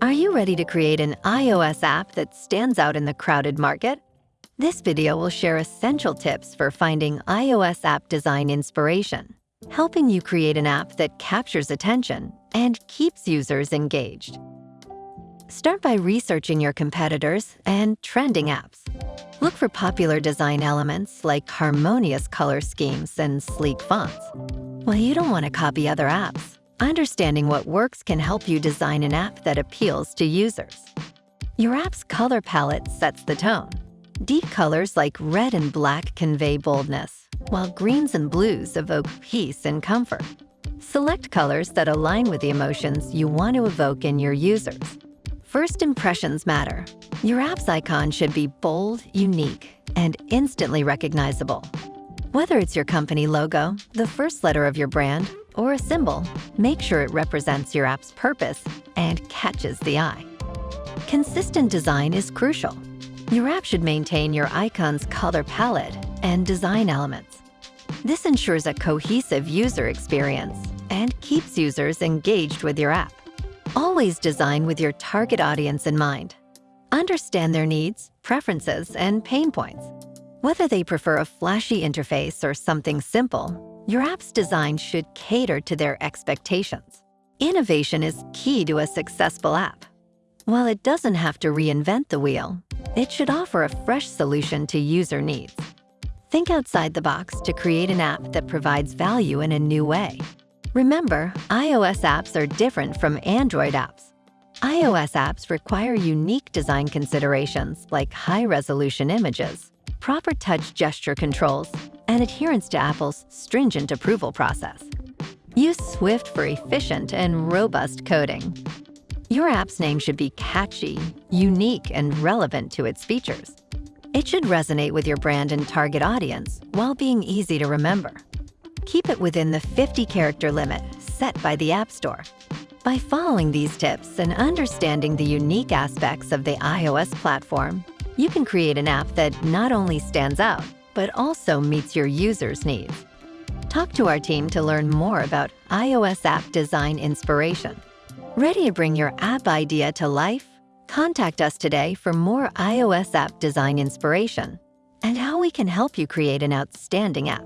Are you ready to create an iOS app that stands out in the crowded market? This video will share essential tips for finding iOS app design inspiration, helping you create an app that captures attention and keeps users engaged. Start by researching your competitors and trending apps. Look for popular design elements like harmonious color schemes and sleek fonts. While you don't want to copy other apps, understanding what works can help you design an app that appeals to users. Your app's color palette sets the tone. Deep colors like red and black convey boldness, while greens and blues evoke peace and comfort. Select colors that align with the emotions you want to evoke in your users. First impressions matter. Your app's icon should be bold, unique, and instantly recognizable. Whether it's your company logo, the first letter of your brand, or a symbol, make sure it represents your app's purpose and catches the eye. Consistent design is crucial. Your app should maintain your icon's color palette and design elements. This ensures a cohesive user experience and keeps users engaged with your app. Always design with your target audience in mind. Understand their needs, preferences, and pain points. Whether they prefer a flashy interface or something simple, your app's design should cater to their expectations. Innovation is key to a successful app. While it doesn't have to reinvent the wheel, it should offer a fresh solution to user needs. Think outside the box to create an app that provides value in a new way. Remember, iOS apps are different from Android apps. iOS apps require unique design considerations like high-resolution images, proper touch gesture controls, and adherence to Apple's stringent approval process. Use Swift for efficient and robust coding. Your app's name should be catchy, unique, and relevant to its features. It should resonate with your brand and target audience while being easy to remember. Keep it within the 50-character limit set by the App Store. By following these tips and understanding the unique aspects of the iOS platform, you can create an app that not only stands out, but also meets your users' needs. Talk to our team to learn more about iOS app design inspiration. Ready to bring your app idea to life? Contact us today for more iOS app design inspiration and how we can help you create an outstanding app.